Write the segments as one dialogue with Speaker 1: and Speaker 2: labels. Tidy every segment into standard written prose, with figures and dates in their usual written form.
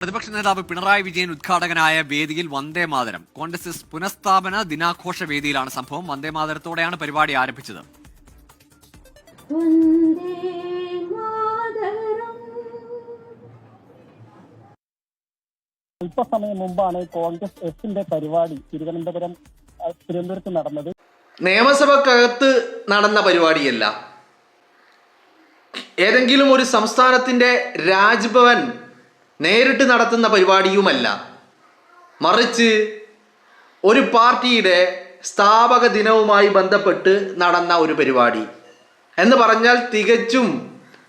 Speaker 1: പ്രതിപക്ഷ നേതാവ് പിണറായി വിജയൻ ഉദ്ഘാടകനായ വേദിയിൽ വന്ദേമാതരം കോൺഗ്രസ് പുനഃസ്ഥാപന ദിനാഘോഷ വേദിയിലാണ് സംഭവം. വന്ദേമാതരത്തോടെയാണ് പരിപാടി ആരംഭിച്ചത്.
Speaker 2: അല്പസമയം മുമ്പാണ് കോൺഗ്രസ് എസിന്റെ പരിപാടി തിരുവനന്തപുരത്ത് നടന്നത്.
Speaker 3: നിയമസഭക്കകത്ത് നടന്ന പരിപാടിയല്ല, ഏതെങ്കിലും ഒരു സംസ്ഥാനത്തിന്റെ രാജ്ഭവൻ നേരിട്ട് നടത്തുന്ന പരിപാടിയുമല്ല, മറിച്ച് ഒരു പാർട്ടിയുടെ സ്ഥാപക ദിനവുമായി ബന്ധപ്പെട്ട് നടന്ന ഒരു പരിപാടി എന്ന് പറഞ്ഞാൽ തികച്ചും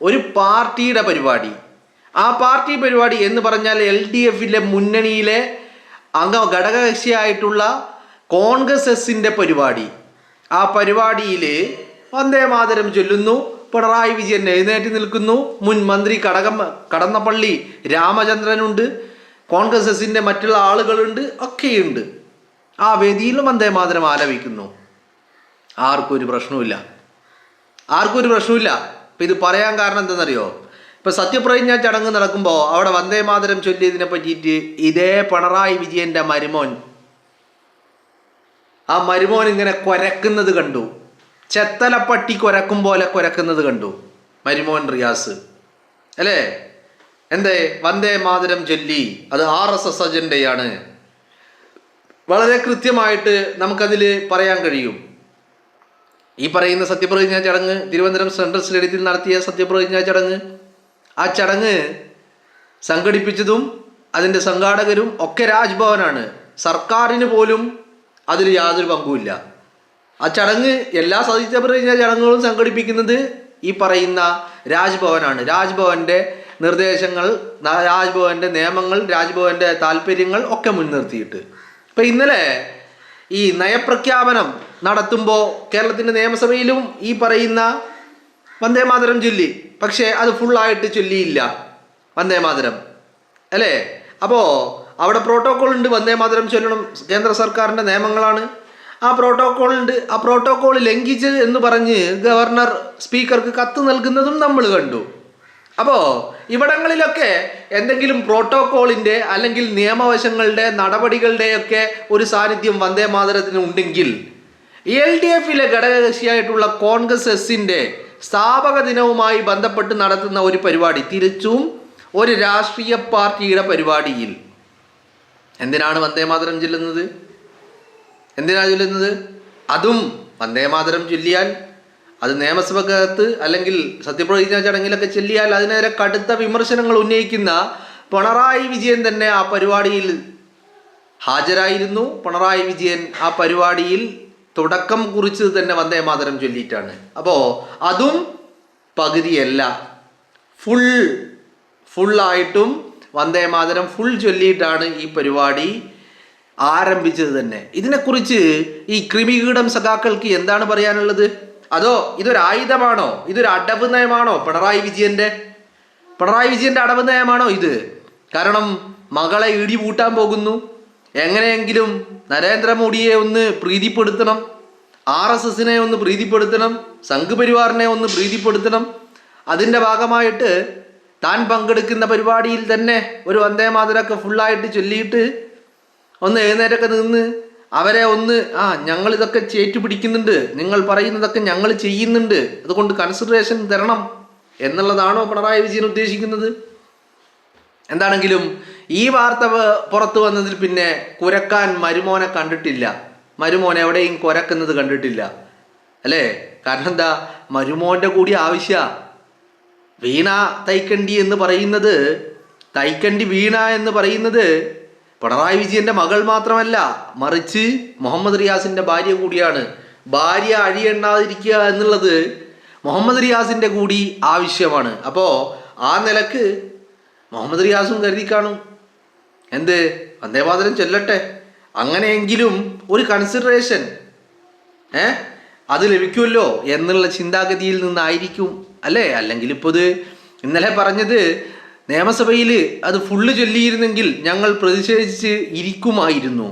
Speaker 3: ഒരു പാർട്ടിയുടെ പരിപാടി. ആ പാർട്ടി പരിപാടി എന്ന് പറഞ്ഞാൽ LDFിലെ മുന്നണിയിലെ ഘടകകക്ഷിയായിട്ടുള്ള കോൺഗ്രസ് എസിൻ്റെ പരിപാടി. ആ പരിപാടിയിൽ വന്ദേമാതരം ചൊല്ലുന്നു. പിണറായി വിജയൻ എഴുന്നേറ്റ് നിൽക്കുന്നു. മുൻ മന്ത്രി കടന്നപ്പള്ളി രാമചന്ദ്രനുണ്ട്, കോൺഗ്രസ് എസിൻ്റെ മറ്റുള്ള ആളുകളുണ്ട്, ഒക്കെയുണ്ട്. ആ വേദിയിൽ വന്ദേമാതരം ആലപിക്കുന്നു. ആർക്കും ഒരു പ്രശ്നമില്ല. ഇപ്പം ഇത് പറയാൻ കാരണം എന്താണെന്നറിയോ? ഇപ്പം സത്യപ്രതിജ്ഞ ചടങ്ങ് നടക്കുമ്പോൾ അവിടെ വന്ദേമാതരം ചൊല്ലിയതിനെ പറ്റിയിട്ട് ഇതേ പിണറായി വിജയൻ്റെ മരുമോൻ ഇങ്ങനെ കുരക്കുന്നത് കണ്ടു. ചെത്തലപ്പട്ടി കുരക്കും പോലെ കുരക്കുന്നത് കണ്ടു മരുമോൻ റിയാസ്, അല്ലേ? എന്തേ വന്ദേമാതരം ചൊല്ലി? അത് RSS അജണ്ടയാണ്. വളരെ കൃത്യമായിട്ട് നമുക്കതിൽ പറയാൻ കഴിയും. ഈ പറയുന്ന സത്യപ്രതിജ്ഞാ ചടങ്ങ് തിരുവനന്തപുരം സെൻട്രൽ സ്റ്റേഡിയത്തിൽ നടത്തിയ സത്യപ്രതിജ്ഞാ ചടങ്ങ്, ആ ചടങ്ങ് സംഘടിപ്പിച്ചതും അതിൻ്റെ സംഘാടകരും ഒക്കെ രാജ്ഭവനാണ്. സർക്കാരിന് പോലും അതിൽ യാതൊരു പങ്കുമില്ല. ആ ചടങ്ങ്, എല്ലാ സത്യപ്രതിജ്ഞാ ചടങ്ങുകളും സംഘടിപ്പിക്കുന്നത് ഈ പറയുന്ന രാജ്ഭവനാണ്. രാജ്ഭവൻ്റെ നിർദ്ദേശങ്ങൾ, രാജ്ഭവൻ്റെ നിയമങ്ങൾ, രാജ്ഭവൻ്റെ താല്പര്യങ്ങൾ ഒക്കെ മുൻനിർത്തിയിട്ട്. ഇപ്പം ഇന്നലെ ഈ നയപ്രഖ്യാപനം നടത്തുമ്പോൾ കേരളത്തിൻ്റെ നിയമസഭയിലും ഈ പറയുന്ന വന്ദേമാതരം ചൊല്ലി. പക്ഷേ അത് ഫുള്ളായിട്ട് ചൊല്ലിയില്ല വന്ദേമാതരം, അല്ലേ? അപ്പോൾ അവിടെ പ്രോട്ടോക്കോൾ ഉണ്ട്. വന്ദേമാതരം ചൊല്ലണം, കേന്ദ്ര സർക്കാരിൻ്റെ നിയമങ്ങളാണ്. ആ പ്രോട്ടോക്കോൾ ഉണ്ട്. ആ പ്രോട്ടോക്കോൾ ലംഘിച്ച് എന്ന് പറഞ്ഞ് ഗവർണർ സ്പീക്കർക്ക് കത്ത് നൽകുന്നതും നമ്മൾ കണ്ടു. അപ്പോൾ ഇവിടങ്ങളിലൊക്കെ എന്തെങ്കിലും പ്രോട്ടോക്കോളിൻ്റെ അല്ലെങ്കിൽ നിയമവശങ്ങളുടെ നടപടികളുടെയൊക്കെ ഒരു സാന്നിധ്യം വന്ദേമാതരത്തിന് ഉണ്ടെങ്കിൽ LDFിലെ ഘടകകക്ഷിയായിട്ടുള്ള കോൺഗ്രസ് എസിൻ്റെ സ്ഥാപക ദിനവുമായി ബന്ധപ്പെട്ട് നടത്തുന്ന ഒരു പരിപാടി, തിരിച്ചും ഒരു രാഷ്ട്രീയ പാർട്ടിയുടെ പരിപാടിയിൽ എന്തിനാണ് വന്ദേമാതരം ചൊല്ലുന്നത്? അതും വന്ദേമാതരം ചൊല്ലിയാൽ, അത് നിയമസഭക്കകത്ത് അല്ലെങ്കിൽ സത്യപ്രതിജ്ഞാ ചടങ്ങിലൊക്കെ ചൊല്ലിയാൽ അതിനെതിരെ കടുത്ത വിമർശനങ്ങൾ ഉന്നയിക്കുന്ന പിണറായി വിജയൻ തന്നെ ആ പരിപാടിയിൽ ഹാജരായിരുന്നു. പിണറായി വിജയൻ ആ പരിപാടിയിൽ തുടക്കം കുറിച്ചത് തന്നെ വന്ദേമാതരം ചൊല്ലിയിട്ടാണ്. അപ്പോൾ അതും പകുതിയല്ല, ഫുള്ളായിട്ടും വന്ദേമാതരം ഫുൾ ചൊല്ലിയിട്ടാണ് ഈ പരിപാടി ആരംഭിച്ചത് തന്നെ. ഇതിനെക്കുറിച്ച് ഈ കൃമികീടം സഖാക്കൾക്ക് എന്താണ് പറയാനുള്ളത്? അതോ ഇതൊരു ആയുധമാണോ? ഇതൊരു അടവ് നയമാണോ? പിണറായി വിജയൻ്റെ അടവ് നയമാണോ ഇത്? കാരണം മകളെ ഇടി പൂട്ടാൻ പോകുന്നു. എങ്ങനെയെങ്കിലും നരേന്ദ്രമോദിയെ ഒന്ന് പ്രീതിപ്പെടുത്തണം, RSSനെ ഒന്ന് പ്രീതിപ്പെടുത്തണം, സംഘപരിവാറിനെ ഒന്ന് പ്രീതിപ്പെടുത്തണം. അതിൻ്റെ ഭാഗമായിട്ട് താൻ പങ്കെടുക്കുന്ന പരിപാടിയിൽ തന്നെ ഒരു വന്ദേമാതരമൊക്കെ ഫുള്ളായിട്ട് ചൊല്ലിയിട്ട് ഒന്ന് എഴുന്നേറ്റൊക്കെ നിന്ന് അവരെ ഒന്ന് ഞങ്ങളിതൊക്കെ ചേറ്റുപിടിക്കുന്നുണ്ട്, നിങ്ങൾ പറയുന്നതൊക്കെ ഞങ്ങൾ ചെയ്യുന്നുണ്ട്, അതുകൊണ്ട് കൺസിഡറേഷൻ തരണം എന്നുള്ളതാണോ പിണറായി വിജയൻ ഉദ്ദേശിക്കുന്നത്? എന്താണെങ്കിലും ഈ വാർത്ത പുറത്തു വന്നതിൽ പിന്നെ കുരക്കാൻ മരുമോനെ കണ്ടിട്ടില്ല. മരുമോൻ എവിടെയും കുരക്കുന്നത് കണ്ടിട്ടില്ല, അല്ലേ? കാരണം എന്താ? മരുമോൻ്റെ കൂടി ആവശ്യമാണ്. വീണ തൈക്കണ്ടി എന്ന് പറയുന്നത്, തൈക്കണ്ടി വീണ എന്ന് പറയുന്നത് പിണറായി വിജയൻ്റെ മകൾ മാത്രമല്ല, മറിച്ച് മുഹമ്മദ് റിയാസിൻ്റെ ഭാര്യ കൂടിയാണ്. ഭാര്യ അഴിയെണ്ണാതിരിക്കുക എന്നുള്ളത് മുഹമ്മദ് റിയാസിൻ്റെ കൂടി ആവശ്യമാണ്. അപ്പോൾ ആ നിലക്ക് മുഹമ്മദ് റിയാസും കരുതി കാണും, എന്ത് വന്ദേമാതരം ചൊല്ലട്ടെ, അങ്ങനെയെങ്കിലും ഒരു കൺസിഡറേഷൻ അത് ലഭിക്കുമല്ലോ എന്നുള്ള ചിന്താഗതിയിൽ നിന്നായിരിക്കും, അല്ലേ? അല്ലെങ്കിൽ ഇപ്പോൾ ഇത് ഇന്നലെ പറഞ്ഞത് നിയമസഭയിൽ അത് ഫുള്ള് ചൊല്ലിയിരുന്നെങ്കിൽ ഞങ്ങൾ പ്രതിഷേധിച്ച് ഇരിക്കുമായിരുന്നു.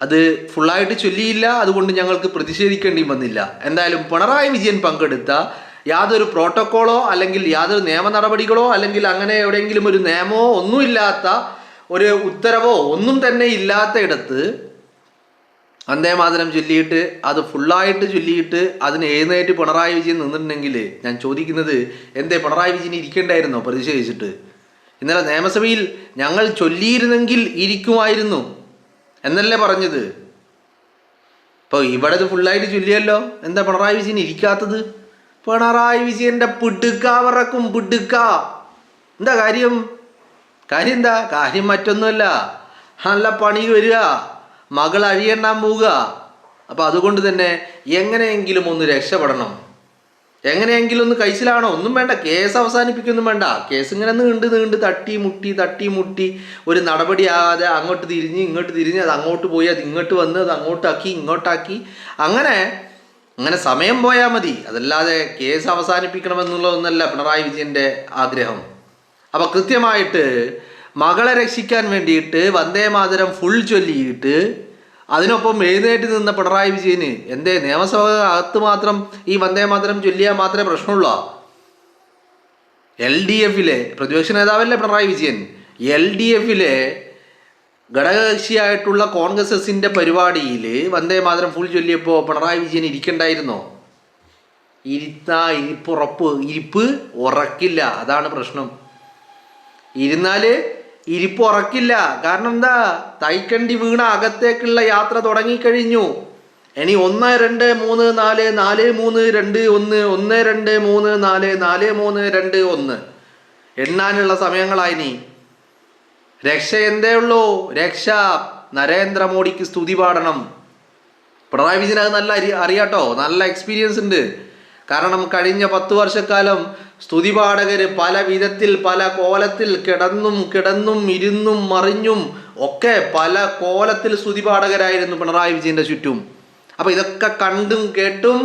Speaker 3: അത് ഫുള്ളായിട്ട് ചൊല്ലിയില്ല, അതുകൊണ്ട് ഞങ്ങൾക്ക് പ്രതിഷേധിക്കേണ്ടി വന്നില്ല. എന്തായാലും പിണറായി വിജയൻ പങ്കെടുത്ത യാതൊരു പ്രോട്ടോക്കോളോ അല്ലെങ്കിൽ യാതൊരു നിയമ നടപടികളോ അല്ലെങ്കിൽ അങ്ങനെ എവിടെയെങ്കിലും ഒരു നിയമമോ ഒന്നുമില്ലാത്ത ഒരു ഉത്തരവോ ഒന്നും തന്നെ ഇല്ലാത്ത ഇടത്ത് വന്ദേമാതരം ചൊല്ലിയിട്ട് അത് ഫുള്ളായിട്ട് ചൊല്ലിയിട്ട് അതിന് എഴുന്നേറ്റ് പിണറായി വിജയൻ നിന്നിട്ടുണ്ടെങ്കിൽ ഞാൻ ചോദിക്കുന്നത് എന്തേ പിണറായി വിജയൻ ഇരിക്കേണ്ടായിരുന്നോ പ്രതിഷേധിച്ചിട്ട്? ഇന്നലെ നിയമസഭയിൽ ഞങ്ങൾ ചൊല്ലിയിരുന്നെങ്കിൽ ഇരിക്കുമായിരുന്നു എന്നല്ലേ പറഞ്ഞത്. ഇപ്പോൾ ഇവിടെ ഇത് ഫുള്ളായിട്ട് ചൊല്ലിയല്ലോ, എന്താ പിണറായി വിജയൻ ഇരിക്കാത്തത്? പിണറായി വിജയൻ്റെ പിടുക്ക എന്താ കാര്യം എന്താ കാര്യം? മറ്റൊന്നുമല്ല, നല്ല പണി വരിക, മകൾ അഴിയെണ്ണാൻ പോവുക. അപ്പം അതുകൊണ്ട് തന്നെ എങ്ങനെയെങ്കിലും ഒന്ന് രക്ഷപ്പെടണം, എങ്ങനെയെങ്കിലും ഒന്ന് കഴിച്ചിലാണോ? ഒന്നും വേണ്ട, കേസ് അവസാനിപ്പിക്കൊന്നും വേണ്ട. കേസ് ഇങ്ങനെ നീണ്ട് തട്ടി മുട്ടി ഒരു നടപടിയാകാതെ അങ്ങോട്ട് തിരിഞ്ഞ് ഇങ്ങോട്ട് തിരിഞ്ഞ് അത് അങ്ങോട്ട് പോയി അത് ഇങ്ങോട്ട് വന്ന് അത് അങ്ങോട്ടാക്കി ഇങ്ങോട്ടാക്കി അങ്ങനെ സമയം പോയാൽ മതി. അതല്ലാതെ കേസ് അവസാനിപ്പിക്കണമെന്നുള്ളതൊന്നല്ല പിണറായി വിജയൻ്റെ ആഗ്രഹം. അപ്പോൾ കൃത്യമായിട്ട് മകളെ രക്ഷിക്കാൻ വേണ്ടിയിട്ട് വന്ദേമാതരം ഫുൾ ചൊല്ലിയിട്ട് അതിനൊപ്പം എഴുന്നേറ്റ് നിന്ന പിണറായി വിജയന് എന്തേ നിയമസഭ അകത്ത് മാത്രം ഈ വന്ദേമാതരം ചൊല്ലിയാൽ മാത്രമേ പ്രശ്നമുള്ളൂ? LDF പ്രതിപക്ഷ നേതാവല്ലേ പിണറായി വിജയൻ? LDF ഘടകകക്ഷിയായിട്ടുള്ള കോൺഗ്രസിൻ്റെ പരിപാടിയിൽ വന്ദേമാതരം ഫുൾ ചൊല്ലിയപ്പോൾ പിണറായി വിജയൻ ഇരിക്കണ്ടായിരുന്നോ? ഇരിപ്പ് ഉറക്കില്ല, അതാണ് പ്രശ്നം. ഇരുന്നാൽ ഇരിപ്പ് ഉറക്കില്ല. കാരണം എന്താ? തൈക്കണ്ടി വീണ അകത്തേക്കുള്ള യാത്ര തുടങ്ങിക്കഴിഞ്ഞു. ഇനി 1 2 3 4 4 3 2 1 1 2 3 4 4 3 2 1 എണ്ണാനുള്ള സമയങ്ങളായിനി. രക്ഷ എന്തേ ഉള്ളൂ? രക്ഷ നരേന്ദ്രമോദിക്ക് സ്തുതി പാടണം. പിണറായി വിജയൻ അത് നല്ല അറിയാട്ടോ, നല്ല എക്സ്പീരിയൻസ് ഉണ്ട്. കാരണം കഴിഞ്ഞ 10 വർഷക്കാലം സ്തുതിപാഠകർ പല വിധത്തിൽ പല കോലത്തിൽ കിടന്നും ഇരുന്നും മറിഞ്ഞും ഒക്കെ പല കോലത്തിൽ സ്തുതിപാഠകരായിരുന്നു പിണറായി വിജയൻ്റെ ചുറ്റും. അപ്പോൾ ഇതൊക്കെ കണ്ടും കേട്ടും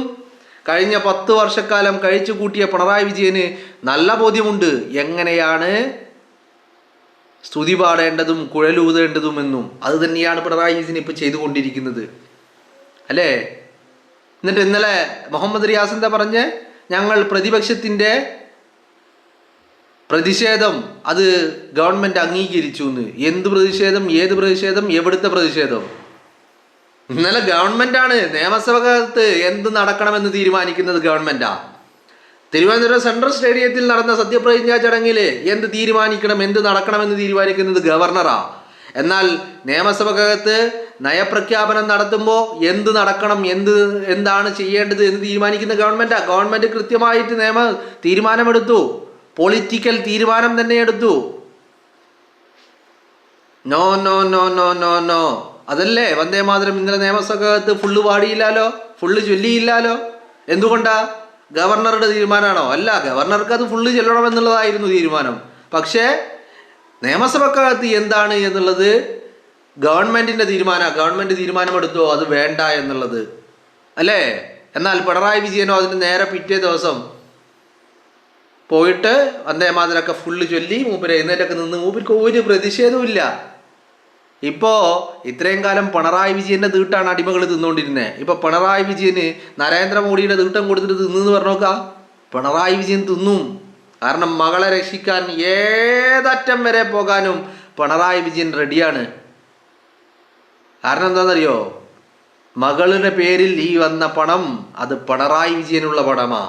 Speaker 3: കഴിഞ്ഞ 10 വർഷക്കാലം കഴിച്ചു കൂട്ടിയ പിണറായി വിജയന് നല്ല ബോധ്യമുണ്ട് എങ്ങനെയാണ് സ്തുതി പാടേണ്ടതും കുഴലൂതേണ്ടതും എന്നും. അത് തന്നെയാണ് പിണറായി വിജയൻ ഇപ്പോൾ ചെയ്തുകൊണ്ടിരിക്കുന്നത് അല്ലേ? എന്നിട്ട് ഇന്നലെ മുഹമ്മദ് റിയാസ് എന്താ പറഞ്ഞേ? ഞങ്ങൾ പ്രതിപക്ഷത്തിൻ്റെ പ്രതിഷേധം അത് ഗവൺമെൻറ് അംഗീകരിച്ചു എന്ന്. എന്ത് പ്രതിഷേധം? ഏത് പ്രതിഷേധം? എവിടുത്തെ പ്രതിഷേധം? ഇന്നലെ ഗവൺമെൻറ്റാണ് നിയമസഭകത്ത് എന്ത് നടക്കണമെന്ന് തീരുമാനിക്കുന്നത്. ഗവൺമെൻറ്റാ. തിരുവനന്തപുരം സെൻട്രൽ സ്റ്റേഡിയത്തിൽ നടന്ന സത്യപ്രതിജ്ഞാ ചടങ്ങിൽ എന്ത് തീരുമാനിക്കണം എന്ത് നടക്കണമെന്ന് തീരുമാനിക്കുന്നത് ഗവർണറാ. എന്നാൽ നിയമസഭകത്ത് നയപ്രഖ്യാപനം നടത്തുമ്പോൾ എന്ത് നടക്കണം എന്താണ് ചെയ്യേണ്ടത് എന്ന് തീരുമാനിക്കുന്ന ഗവൺമെൻറ്റാ. ഗവൺമെൻറ് കൃത്യമായിട്ട് തീരുമാനമെടുത്തു, പൊളിറ്റിക്കൽ തീരുമാനം തന്നെ എടുത്തു. No no no no no no അതല്ലേ വന്ദേമാതരം ഇന്നലെ നിയമസഭകത്ത് ഫുള്ള് പാടിയില്ലാലോ, ഫുള്ള് ചൊല്ലിയില്ലാലോ. എന്തുകൊണ്ടാ? ഗവർണറുടെ തീരുമാനമാണോ? അല്ല, ഗവർണർക്ക് അത് ഫുള്ള് ചെല്ലണമെന്നുള്ളതായിരുന്നു തീരുമാനം. പക്ഷേ നിയമസഭക്കകത്ത് എന്താണ് എന്നുള്ളത് ഗവൺമെൻറ്റിൻ്റെ തീരുമാനമാണ്. ഗവൺമെൻറ് തീരുമാനമെടുത്തോ അത് വേണ്ട എന്നുള്ളത് അല്ലേ? എന്നാൽ പിണറായി വിജയനോ അതിന് നേരെ പിറ്റേ ദിവസം പോയിട്ട് വന്ദേമാതരമൊക്കെ ഫുള്ള് ചൊല്ലി മൂപ്പര് എഴുന്നേറ്റൊക്കെ നിന്ന് മൂപ്പർക്ക് ഒരു പ്രതിഷേധവും ഇല്ല. ഇപ്പോൾ ഇത്രയും കാലം പിണറായി വിജയൻ്റെ തീട്ടാണ് അടിമകൾ തിന്നുകൊണ്ടിരുന്നത്. ഇപ്പോൾ പിണറായി വിജയന് നരേന്ദ്രമോദിയുടെ തീട്ടം കൊടുത്തിട്ട് തിന്നെന്ന് പറഞ്ഞു നോക്കാം. പിണറായി വിജയൻ തിന്നും. കാരണം മകളെ രക്ഷിക്കാൻ ഏതറ്റം വരെ പോകാനും പിണറായി വിജയൻ റെഡിയാണ്. കാരണം എന്താണെന്നറിയോ? മകളുടെ പേരിൽ ഈ വന്ന പണം അത് പിണറായി വിജയനുള്ള പണമാ,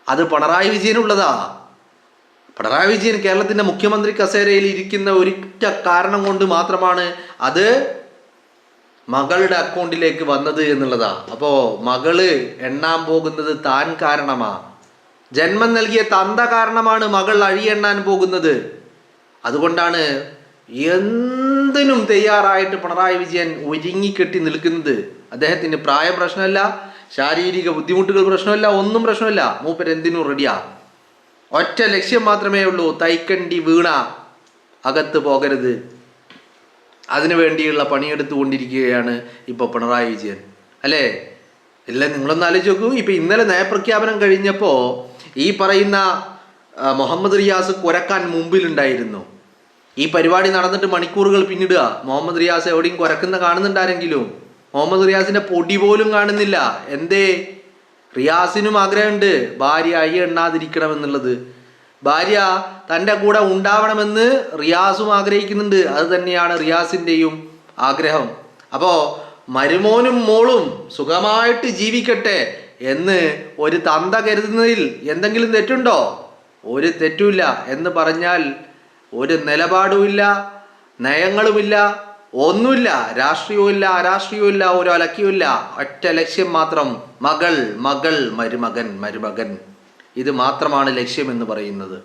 Speaker 3: അത് പിണറായി വിജയനുള്ളതാ. പിണറായി വിജയൻ കേരളത്തിൻ്റെ മുഖ്യമന്ത്രി കസേരയിൽ ഇരിക്കുന്ന ഒരൊറ്റ കാരണം കൊണ്ട് മാത്രമാണ് അത് മകളുടെ അക്കൗണ്ടിലേക്ക് വന്നത് എന്നുള്ളതാ. അപ്പോൾ മകള് എണ്ണാൻ പോകുന്നത് താൻ കാരണമാ. ജന്മം നൽകിയ തന്ത കാരണമാണ് മകൾ അഴിയെണ്ണാൻ പോകുന്നത്. അതുകൊണ്ടാണ് എന്തിനും തയ്യാറായിട്ട് പിണറായി വിജയൻ ഒരുങ്ങിക്കെട്ടി നിൽക്കുന്നത്. അദ്ദേഹത്തിന് പ്രായം പ്രശ്നമല്ല, ശാരീരിക ബുദ്ധിമുട്ടുകൾ പ്രശ്നമല്ല, ഒന്നും പ്രശ്നമല്ല. മൂപ്പർ എന്തിനും റെഡിയാ. ഒറ്റ ലക്ഷ്യം മാത്രമേ ഉള്ളൂ, തൈക്കണ്ടി വീണ അകത്ത് പോകരുത്. അതിനു വേണ്ടിയുള്ള പണിയെടുത്തുകൊണ്ടിരിക്കുകയാണ് ഇപ്പോൾ പിണറായി വിജയൻ അല്ലേ? എല്ലാം നിങ്ങളൊന്ന് ആലോചിച്ച് നോക്കൂ. ഇപ്പം ഇന്നലെ നയപ്രഖ്യാപനം കഴിഞ്ഞപ്പോൾ ഈ പറയുന്ന മുഹമ്മദ് റിയാസ് കുരക്കാൻ മുമ്പിലുണ്ടായിരുന്നു. ഈ പരിപാടി നടന്നിട്ട് മണിക്കൂറുകൾ പിന്നിടുക. മുഹമ്മദ് റിയാസ് എവിടെയും കുരക്കുന്ന കാണുന്നുണ്ടാരെങ്കിലും മുഹമ്മദ് റിയാസിൻ്റെ പൊടി പോലും കാണുന്നില്ല. എന്തേ? റിയാസിനും ആഗ്രഹമുണ്ട് ഭാര്യ അയ്യ എണ്ണാതിരിക്കണമെന്നുള്ളത്. ഭാര്യ തൻ്റെ കൂടെ ഉണ്ടാവണമെന്ന് റിയാസും ആഗ്രഹിക്കുന്നുണ്ട്. അത് തന്നെയാണ് റിയാസിൻ്റെയും ആഗ്രഹം. അപ്പോൾ മരുമോനും മോളും സുഖമായിട്ട് ജീവിക്കട്ടെ എന്ന് ഒരു തന്ത കരുതുന്നതിൽ എന്തെങ്കിലും തെറ്റുണ്ടോ? ഒരു തെറ്റുമില്ല. എന്ന് പറഞ്ഞാൽ ഒരു നിലപാടുമില്ല, നയങ്ങളുമില്ല, ഒന്നുമില്ല, രാഷ്ട്രീയവുമില്ല, അരാഷ്ട്രീയവുമില്ല, ഒരു അലക്കിയുമില്ല. ഒറ്റ ലക്ഷ്യം മാത്രം, മകൾ, മകൾ, മരുമകൻ, മരുമകൻ. ഇത് മാത്രമാണ് ലക്ഷ്യമെന്ന് പറയുന്നത്.